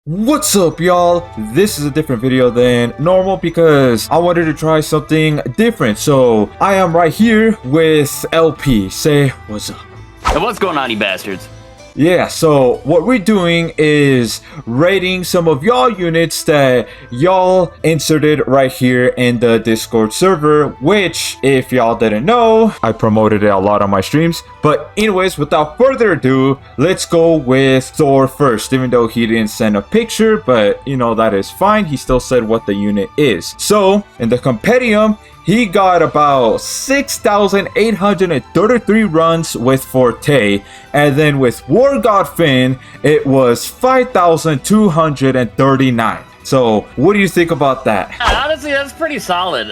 What's up, y'all? This is a different video than normal because I wanted to try something different. So I am right here with LP. Say what's up. Hey, what's going on, you bastards? Yeah, so what we're doing is rating some of y'all units that y'all inserted right here in the Discord server, which, if y'all didn't know, I promoted it a lot on my streams. But anyways, without further ado, let's go with Thor first, even though he didn't send a picture, but you know, that is fine. He still said what the unit is. So, in the compendium, he got about 6,833 runs with Forte, and then with War God Finn, it was 5,239. So, what do you think about that? Honestly, that's pretty solid.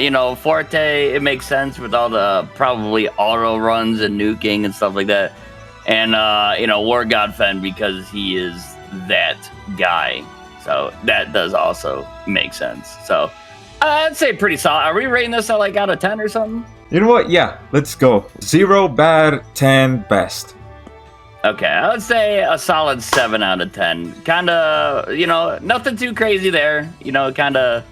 You know, Forte, it makes sense with all the probably auto runs and nuking and stuff like that. And, you know, War God Finn, because he is that guy. So, that does also make sense. So, I'd say pretty solid. Are we rating this at like out of 10 or something? You know what? Yeah, let's go. 0 bad, 10 best. Okay, I would say a solid 7 out of 10. Kind of, you know, nothing too crazy there. You know, kind of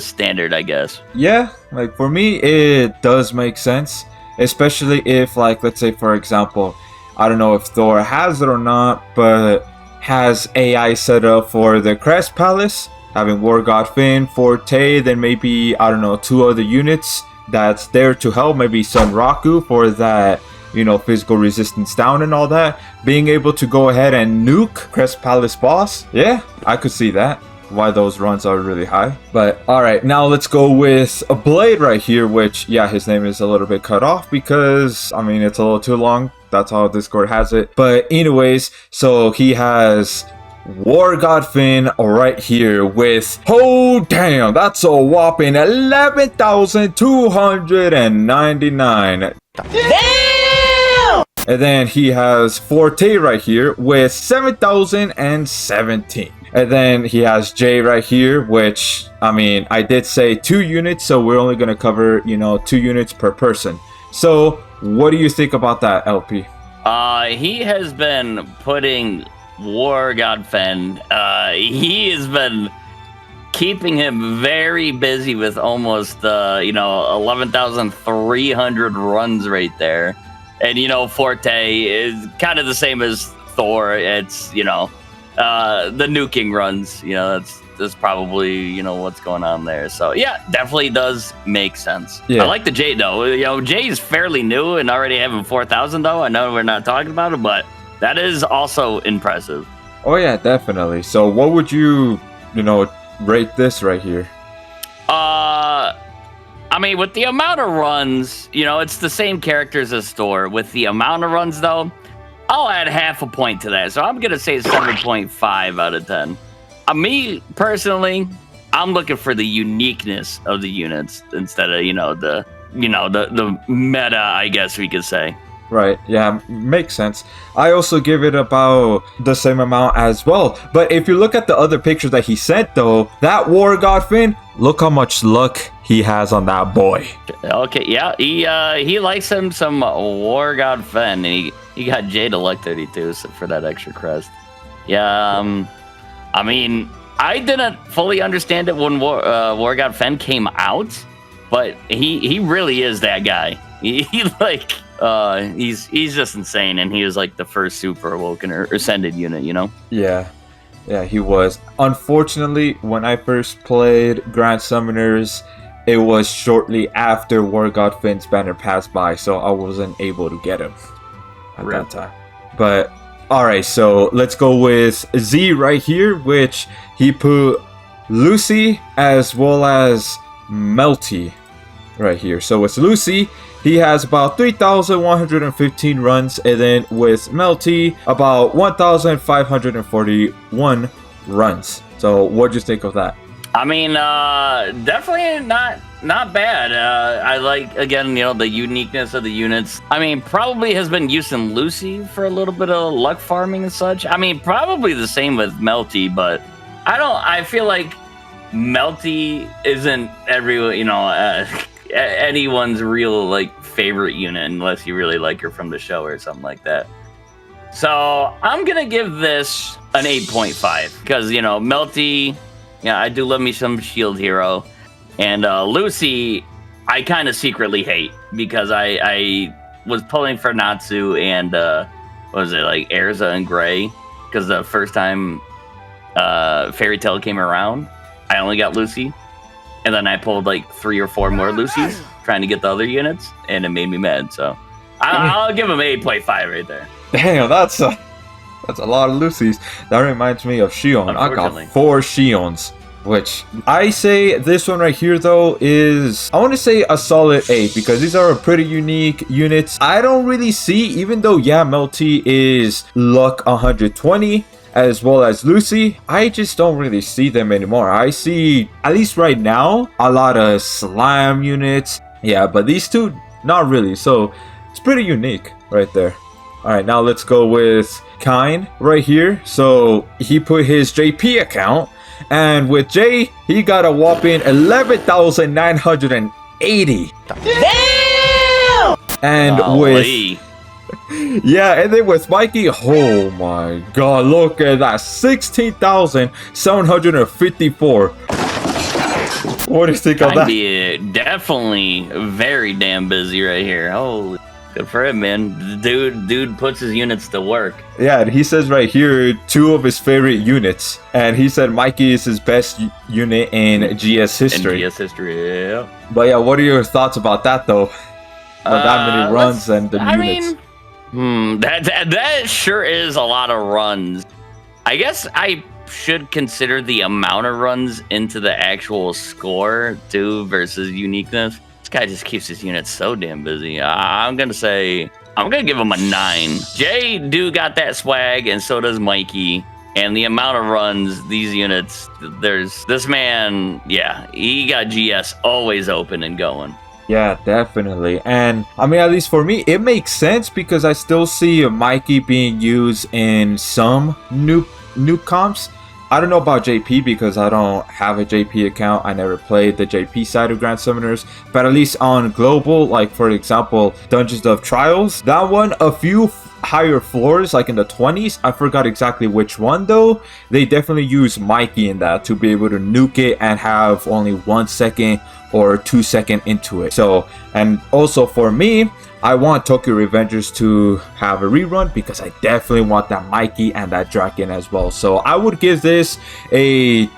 standard, I guess. Yeah, like for me, it does make sense, especially if, like, let's say for example, I don't know if Thor has it or not, but has AI set up for the Crest Palace, having War God Finn, Forte, then maybe, I don't know, 2 other units that's there to help, maybe Sun Raku for that, you know, physical resistance down and all that, being able to go ahead and nuke Crest Palace boss. Yeah, I could see that, why those runs are really high. But alright, now let's go with a Blade right here, which, yeah, his name is a little bit cut off because, I mean, it's a little too long. That's how Discord has it. But anyways, so he has War God Finn right here with, oh damn, that's a whopping 11,299. Damn! And then he has Forte right here with 7,017. And then he has Jay right here, which, I mean, I did say 2 units, so we're only going to cover, you know, 2 units per person. So, what do you think about that, LP? He has been putting War God Finn, he has been keeping him very busy with almost, you know, 11,300 runs right there. And, you know, Forte is kind of the same as Thor. It's, you know, the nuking runs, you know, that's probably, you know, what's going on there. So, yeah, definitely does make sense. Yeah. I like the Jay, though. You know, Jay's fairly new and already having 4,000, though. I know we're not talking about it, but that is also impressive. Oh, yeah, definitely. So what would you, you know, rate this right here? I mean, with the amount of runs, you know, it's the same characters as Thor. With the amount of runs, though, I'll add half a point to that. So I'm going to say 7.5 out of 10. Me, personally, I'm looking for the uniqueness of the units instead of, the meta, I guess we could say. Right, yeah, makes sense. I also give it about the same amount as well. But if you look at the other picture that he sent, though, that War God Finn, look how much luck he has on that boy. Okay, yeah, he likes him some War God Finn. And he got Jay to luck 32 for that extra crest. Yeah, I mean, I didn't fully understand it when War God Finn came out, but he really is that guy. He's just insane, and he was like the first super awoken or ascended unit, you know? Yeah, he was. Unfortunately, when I first played Grand Summoners, it was shortly after War God Finn's banner passed by, so I wasn't able to get him at that time. But alright, so let's go with Z right here, which he put Lucy as well as Melty right here. So with Lucy, he has about 3,115 runs, and then with Melty, about 1,541 runs. So what do you think of that? I mean, definitely not bad. I like, again, you know, the uniqueness of the units. I mean, probably has been using Lucy for a little bit of luck farming and such. I mean, probably the same with Melty, but I feel like Melty isn't anyone's real, like, favorite unit unless you really like her from the show or something like that. So I'm gonna give this an 8.5 because Melty, yeah, I do love me some Shield Hero, and Lucy, I kind of secretly hate because I was pulling for Natsu and what was it, like Erza and Gray, because the first time Fairy Tail came around, I only got Lucy, and then I pulled like 3 or 4 more Lucys trying to get the other units, and it made me mad. So I'll give him 8.5 right there. Damn, that's a lot of Lucys. That reminds me of Shion. I got 4 Shions, which I say this one right here though is, I want to say a solid 8 because these are pretty unique units. I don't really see, even though yeah, Melty is luck 120 as well as Lucy, I just don't really see them anymore. I see, at least right now, a lot of Slam units. Yeah, but these two, not really. So it's pretty unique right there. All right, now let's go with Kine right here. So he put his JP account, and with Jay, he got a whopping 11,980. Damn! And with yeah, and then with Mikey, oh my god, look at that, 16,754. What do you think of that? Definitely very damn busy right here. Holy. Good for him, man. Dude puts his units to work. Yeah, and he says right here 2 of his favorite units, and he said Mikey is his best unit in GS history. In GS history, yeah. But yeah, what are your thoughts about that though? That many runs and the units. That sure is a lot of runs. I guess I should consider the amount of runs into the actual score too versus uniqueness. This guy just keeps his units so damn busy. I'm gonna give him a 9. Jay got that swag, and so does Mikey. And the amount of runs these units, there's this man, yeah, he got GS always open and going. Yeah, definitely. And I mean, at least for me, it makes sense because I still see Mikey being used in some new comps. I don't know about JP because I don't have a JP account. I never played the JP side of Grand Summoners, but at least on global, like for example, Dungeons of Trials, that one, a few higher floors, like in the 20s, I forgot exactly which one though, they definitely use Mikey in that to be able to nuke it and have only 1 second or 2 second into it. So, and also for me, I want Tokyo Revengers to have a rerun because I definitely want that Mikey and that Draken as well. So I would give this a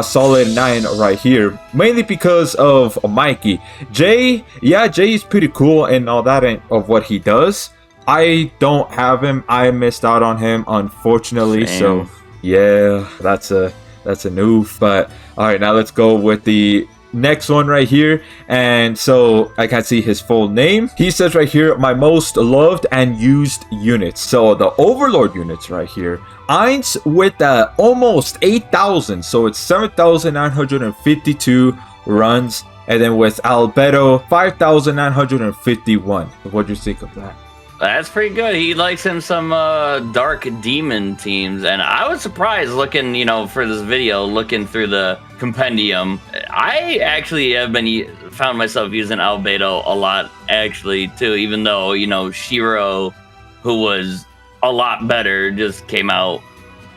solid 9 right here, mainly because of Mikey. Jay is pretty cool and all that and of what he does. I don't have him. I missed out on him, unfortunately. Same. So yeah, that's a noof. But all right, now let's go with the next one right here. And so I can't see his full name. He says right here, my most loved and used units. So the Overlord units right here, Eins with almost 8,000, so it's 7,952 runs, and then with Albedo 5,951. What do you think of that? That's pretty good. He likes him some dark demon teams, and I was surprised looking, for this video, looking through the compendium. I actually have found myself using Albedo a lot, actually, too, even though, Shiro, who was a lot better, just came out,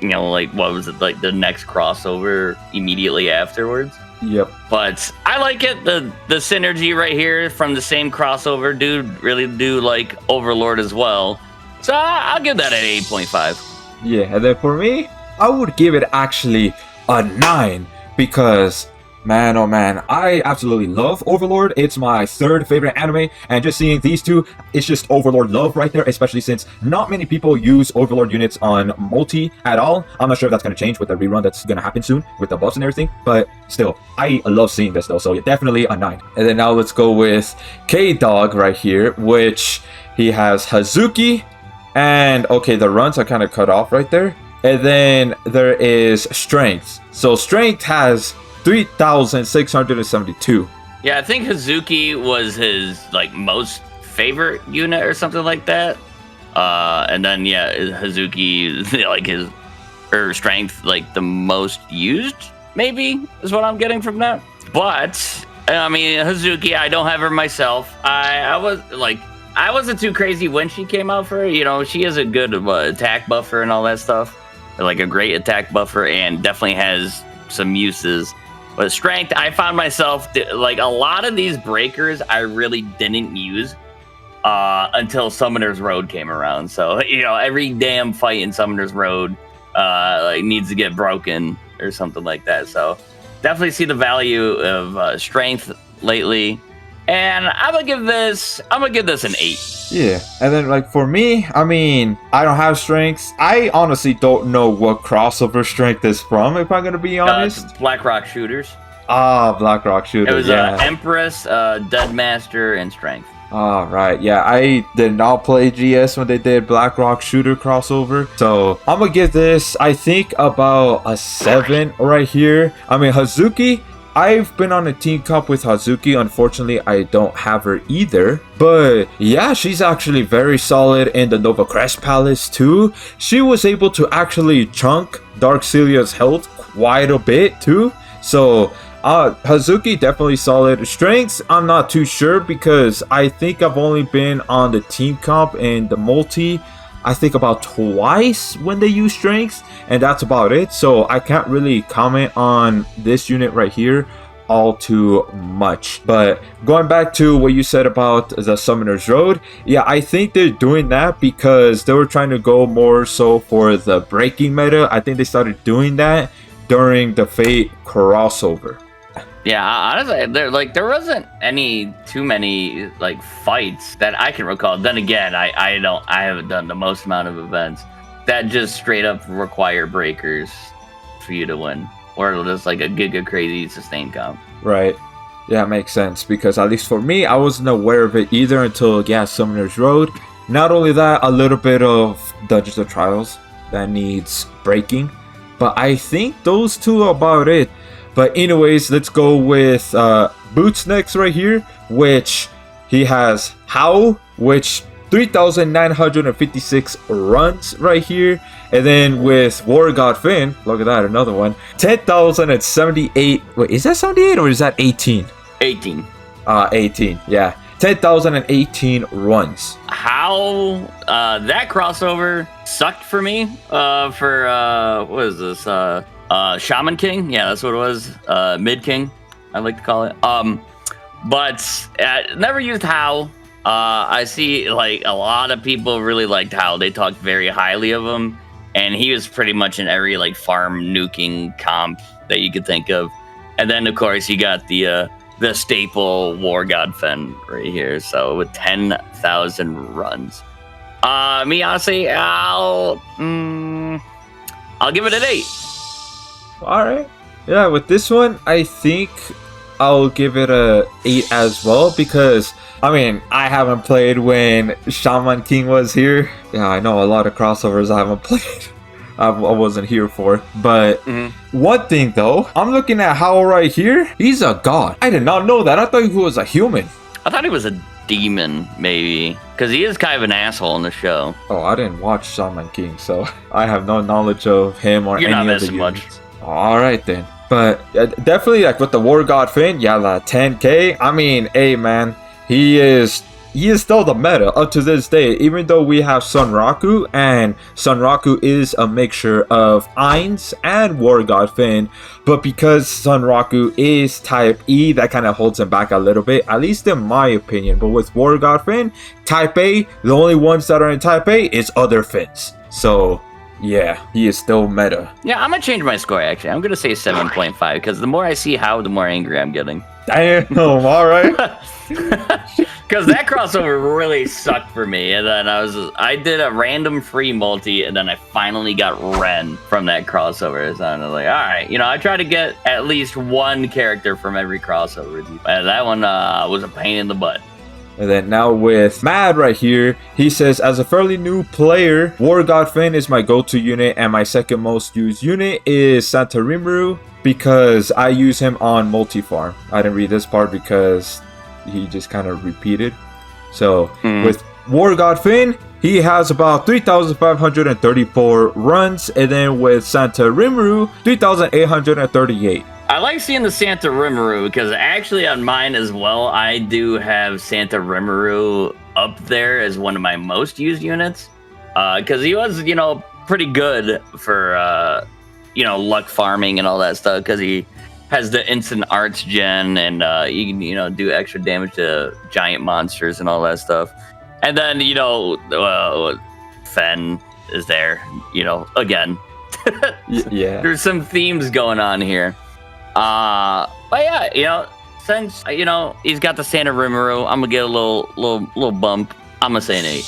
like, what was it, like the next crossover immediately afterwards. Yep. But I like it, the synergy right here from the same crossover. Dude really do like Overlord as well. So I'll give that an 8.5. Yeah, and then for me, I would give it actually a 9 because, man, oh man, I absolutely love Overlord. It's my 3rd favorite anime, and just seeing these two, it's just Overlord love right there, especially since not many people use Overlord units on multi at all. I'm not sure if that's going to change with the rerun that's going to happen soon with the buffs and everything, but still, I love seeing this though, so yeah, definitely a 9. And then now let's go with K-Dog right here, which he has Hazuki, and okay, the runs are kind of cut off right there. And then there is Strength. So Strength has 3,672. Yeah, I think Hazuki was his most favorite unit or something like that. And then Hazuki his strength the most used, maybe is what I'm getting from that. But I mean, Hazuki, I don't have her myself. I was I wasn't too crazy when she came out for it. You know, she has a good attack buffer and all that stuff. Like a great attack buffer, and definitely has some uses. But strength, I found myself like a lot of these breakers I really didn't use until Summoner's Road came around. So, you know, every damn fight in Summoner's Road like needs to get broken or something like that. So definitely see the value of strength lately. And I'm gonna give this an 8. Yeah, and then like for me, I mean, I don't have strengths. I honestly don't know what crossover strength is from, if I'm gonna be honest. BlackRock Shooters. Ah, BlackRock Shooters. It was Empress, Deadmaster, and Strength. All right, yeah, I did not play GS when they did BlackRock Shooter crossover, so I'm gonna give this, I think, about a 7 right here. I mean, Hazuki, I've been on a team comp with Hazuki. Unfortunately, I don't have her either. But yeah, she's actually very solid in the Nova Crest Palace too. She was able to actually chunk Dark Celia's health quite a bit too. So Hazuki definitely solid. Strengths, I'm not too sure because I think I've only been on the team comp and the multi, I think about twice when they use strengths, and that's about it. So I can't really comment on this unit right here all too much. But going back to what you said about the Summoner's Road, yeah, I think they're doing that because they were trying to go more so for the breaking meta. I think they started doing that during the Fate crossover. Yeah, honestly, there wasn't too many like fights that I can recall. Then again, I haven't done the most amount of events that just straight up require breakers for you to win, or just like a giga crazy sustain comp. Right. Yeah, makes sense because at least for me, I wasn't aware of it either until Summoner's Road. Not only that, a little bit of Dungeons and Trials that needs breaking, but I think those two are about it. But anyways, let's go with Boots next right here, which he has How, which 3,956 runs right here. And then with War God Finn, look at that, another one, 10,078. Wait, is that 78 or is that 18? 18. 18, yeah. 10,018 runs. How that crossover sucked for me for what is this? Shaman King, yeah, that's what it was. Mid King, I like to call it. But never used How. I see like a lot of people really liked How. They talked very highly of him, and he was pretty much in every like farm nuking comp that you could think of. And then of course you got the staple War God Fen right here. So with 10,000 runs, me honestly, I'll give it an 8. All right, yeah, with this one I think I'll give it a 8 as well because I mean I haven't played when Shaman King was here. Yeah, I know a lot of crossovers I haven't played. I wasn't here for, but one thing though, I'm looking at How right here. He's a god. I did not know that. I thought he was a human. I thought he was a demon, maybe, because he is kind of an asshole in the show. Oh, I didn't watch Shaman King, so I have no knowledge of him or any of the units. Much. All right then, but definitely like with the War God Finn, yeah, like 10k. I mean, hey man, he is still the meta up to this day. Even though we have Sunraku, and Sunraku is a mixture of Ainz and War God Finn, but because Sunraku is type E, that kind of holds him back a little bit, at least in my opinion. But with War God Finn, type A, the only ones that are in type A is other Finns. So yeah, he is still meta. Yeah, I'm gonna change my score actually. I'm gonna say 7.5 because the more I see How, the more angry I'm getting. Damn, all right. Because that crossover really sucked for me, and then I did a random free multi, and then I finally got Ren from that crossover. So I was like, all right, you know, I try to get at least one character from every crossover, and that one was a pain in the butt. And then now with Mad right here, he says, as a fairly new player, War God Finn is my go-to unit, and my second most used unit is Santa Rimuru because I use him on multi-farm. I didn't read this part because he just kind of repeated. So with War God Finn, he has about 3,534 runs, and then with Santa Rimuru, 3,838. I like seeing the Santa Rimuru because actually on mine as well, I do have Santa Rimuru up there as one of my most used units. Because he was, pretty good for, luck farming and all that stuff. Because he has the instant arts gen and you can, do extra damage to giant monsters and all that stuff. And then, Fen is there, again. Yeah. There's some themes going on here. But yeah, since he's got the Santa Rimuru, I'm gonna get a little bump. I'm gonna say an 8.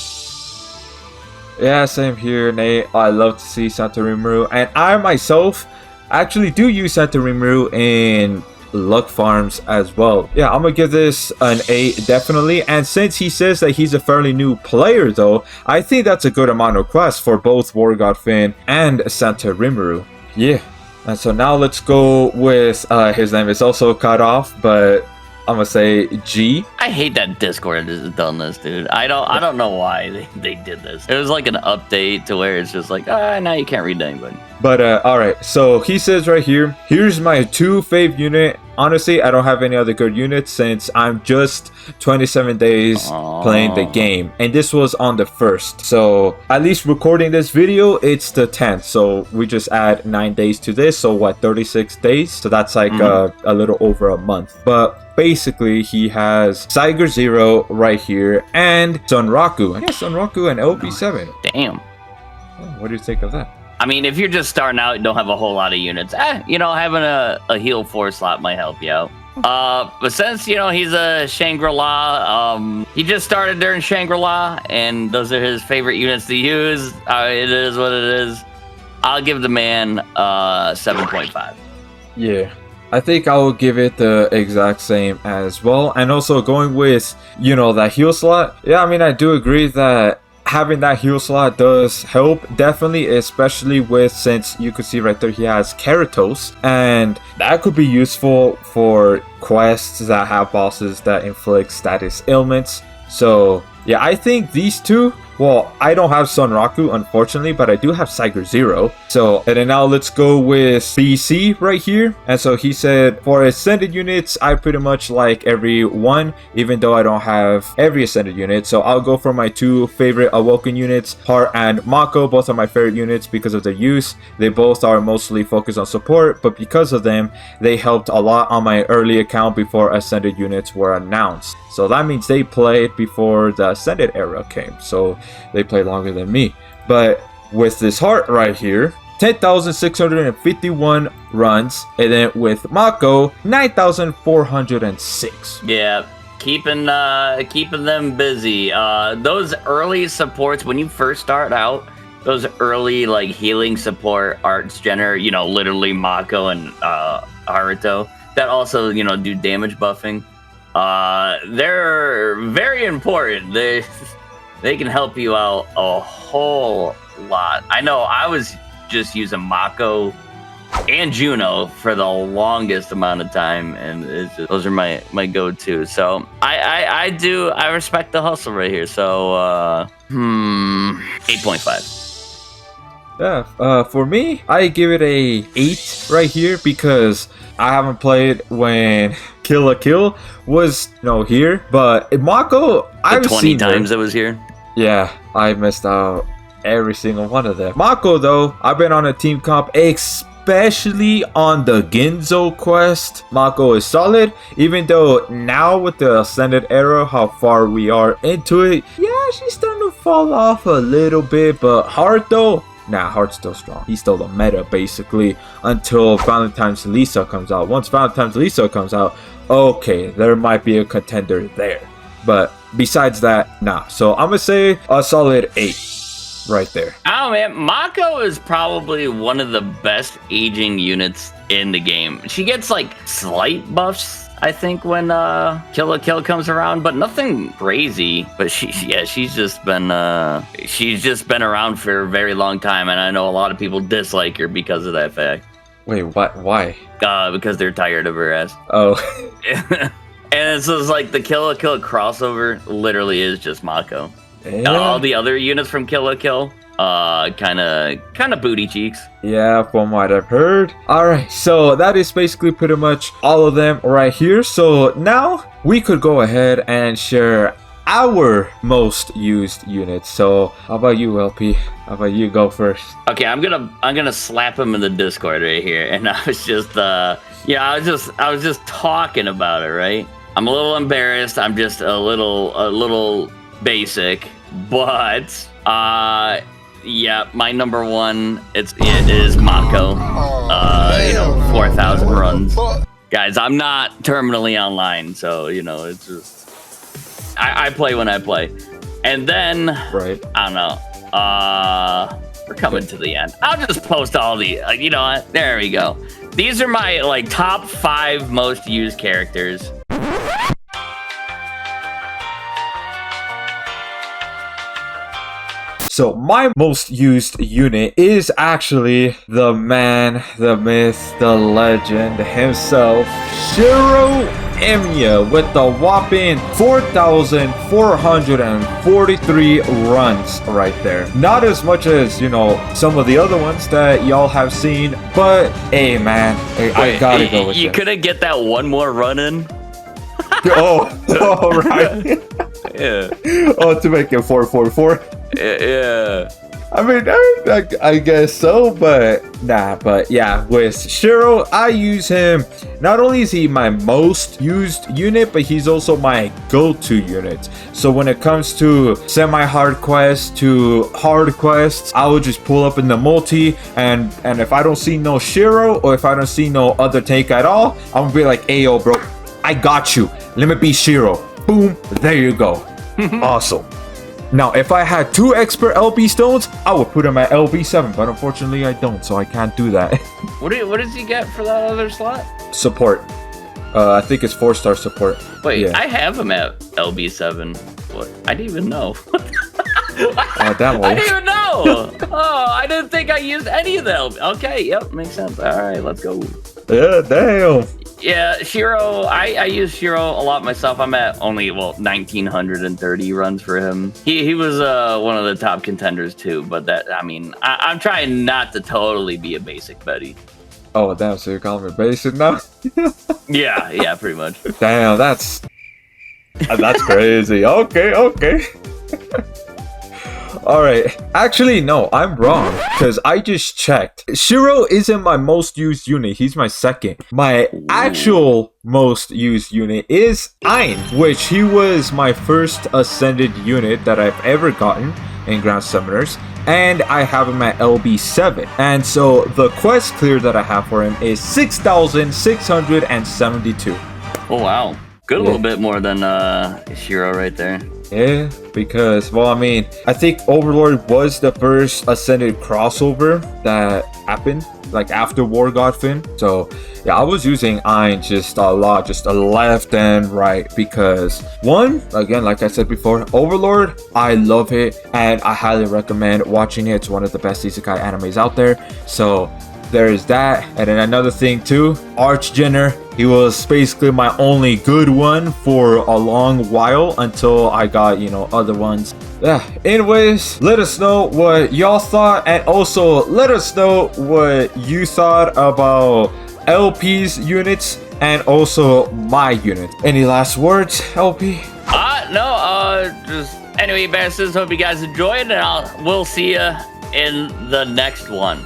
Yeah, same here, Nate. I love to see Santa Rimuru, and I myself actually do use Santa Rimuru in luck farms as well. Yeah, I'm gonna give this an 8 definitely. And since he says that he's a fairly new player though, I think that's a good amount of quests for both War God Finn and Santa Rimuru. Yeah. And so now let's go with his name is also cut off, but I'm gonna say G. I hate that Discord has done this, dude. I don't know why they did this. It was like an update to where it's just like, now you can't read to anybody. But alright, so he says right here, here's my 2 fave unit. Honestly, I don't have any other good units since I'm just 27 days playing the game. And this was on the 1st. So at least recording this video, it's the 10th. So we just add 9 days to this. So what, 36 days? So that's like a little over a month. But basically, he has Saiger 0 right here and Sunraku. I guess Sunraku and LB7. Damn. What do you think of that? I mean, if you're just starting out and don't have a whole lot of units, having a heal 4 slot might help you out. But since, he's a Shangri-La, he just started during Shangri-La, and those are his favorite units to use. It is what it is. I'll give the man 7.5. Yeah. I think I will give it the exact same as well. And also going with, that heal slot. Yeah, I mean, I do agree that having that heal slot does help, definitely, especially since you could see right there he has Keratos, and that could be useful for quests that have bosses that inflict status ailments. So yeah, I think these two. Well, I don't have Sunraku, unfortunately, but I do have Saiger 0. So, and then now let's go with BC right here. And so he said, for ascended units, I pretty much like every one, even though I don't have every ascended unit. So I'll go for my 2 favorite Awoken units, Heart and Mako. Both are my favorite units because of their use. They both are mostly focused on support, but because of them, they helped a lot on my early account before ascended units were announced. So that means they played before the Ascended era came. So they play longer than me. But with this Heart right here, 10,651 runs. And then with Mako, 9,406. Yeah, keeping them busy. Those early supports, when you first start out, those early like healing support arts literally Mako and Haruto, that also, do damage buffing. They're very important. They can help you out a whole lot. I know I was just using Mako and Juno for the longest amount of time, and those are my go-to. So I respect the hustle right here. So 8.5. Yeah, for me, I give it a 8 right here because I haven't played when Kill la Kill was here, but Mako, I've 20 seen times her. it was here. Yeah, I missed out every single one of them. Mako though, I've been on a team comp, especially on the Ginzo quest. Mako is solid, even though now with the Ascended era, how far we are into it, yeah, she's starting to fall off a little bit, but Heart though, nah, Heart's still strong. He's still the meta, basically, until Valentine's Lisa comes out. Once Valentine's Lisa comes out, okay, there might be a contender there. But besides that, nah. So I'm gonna say a solid 8 right there. Oh, man, Mako is probably one of the best aging units in the game. She gets, like, slight buffs, I think, when Kill la Kill comes around, but nothing crazy. But she's just been around for a very long time, and I know a lot of people dislike her because of that fact. Wait, what? Why? Because they're tired of her ass. Oh. And it's just like the Kill la Kill crossover literally is just Mako. Yeah. All the other units from Kill la Kill, kind of booty cheeks. Yeah, from what I've heard. Alright, so that is basically pretty much all of them right here. So now we could go ahead and share our most used unit. So how about you, LP? How about you go first? Okay, I'm gonna slap him in the Discord right here, and I was just I was just talking about it, right? I'm a little embarrassed. I'm just a little basic, but yeah, my number one it is Mako. 4,000 runs. Guys, I'm not terminally online, so it's just I play when I play. And then Right. I don't know. We're coming to the end. I'll just post all the you know what? There we go. These are my top 5 most used characters. So my most used unit is actually the man, the myth, the legend himself, Shiro Emiya, with the whopping 4,443 runs right there. Not as much as, some of the other ones that y'all have seen, but hey man, I gotta go with you. You it. couldn't get that one more run in? Oh, right. Yeah. Oh, to make it 444. Yeah. I mean, I guess so, but nah. But yeah, with Shiro, I use him. Not only is he my most used unit, but he's also my go-to unit. So when it comes to semi-hard quests to hard quests, I will just pull up in the multi, and if I don't see no Shiro, or if I don't see no other tank at all, I'm gonna be like, "Hey, yo, bro, I got you. Let me be Shiro." Boom, there you go. Awesome. Now, if I had 2 expert LB stones, I would put him at LB7, but unfortunately I don't, so I can't do that. What does he get for that other slot? Support. I think it's 4-star support. Wait, yeah. I have him at LB7. What? I didn't even know. That one. I didn't even know. Oh, I didn't think I used any of them. Okay, yep, makes sense. All right, let's go. Yeah, damn. Yeah, Shiro, I use Shiro a lot myself. I'm at only, 1,930 runs for him. He was one of the top contenders too, but I'm trying not to totally be a basic Betty. Oh, damn, so you're calling me basic now? Yeah, pretty much. Damn, that's crazy. Okay. Alright, actually no, I'm wrong, because I just checked. Shiro isn't my most used unit, he's my second. My actual most used unit is Ein, which he was my first ascended unit that I've ever gotten in Grand Summoners, and I have him at LB7. And so the quest clear that I have for him is 6,672. Oh wow, good, a little bit more than Shiro right there. Yeah, because, I think Overlord was the first Ascended crossover that happened, after War God Finn. So, yeah, I was using Ein just a lot, just left and right, because, one, again, like I said before, Overlord, I love it, and I highly recommend watching it. It's one of the best isekai animes out there. So, there's that. And then another thing too, Archgener, he was basically my only good one for a long while until I got, other ones. Yeah, anyways, let us know what y'all thought, and also let us know what you thought about LP's units and also my unit. Any last words, LP? Just anyway, bastards, hope you guys enjoyed, and we'll see you in the next one.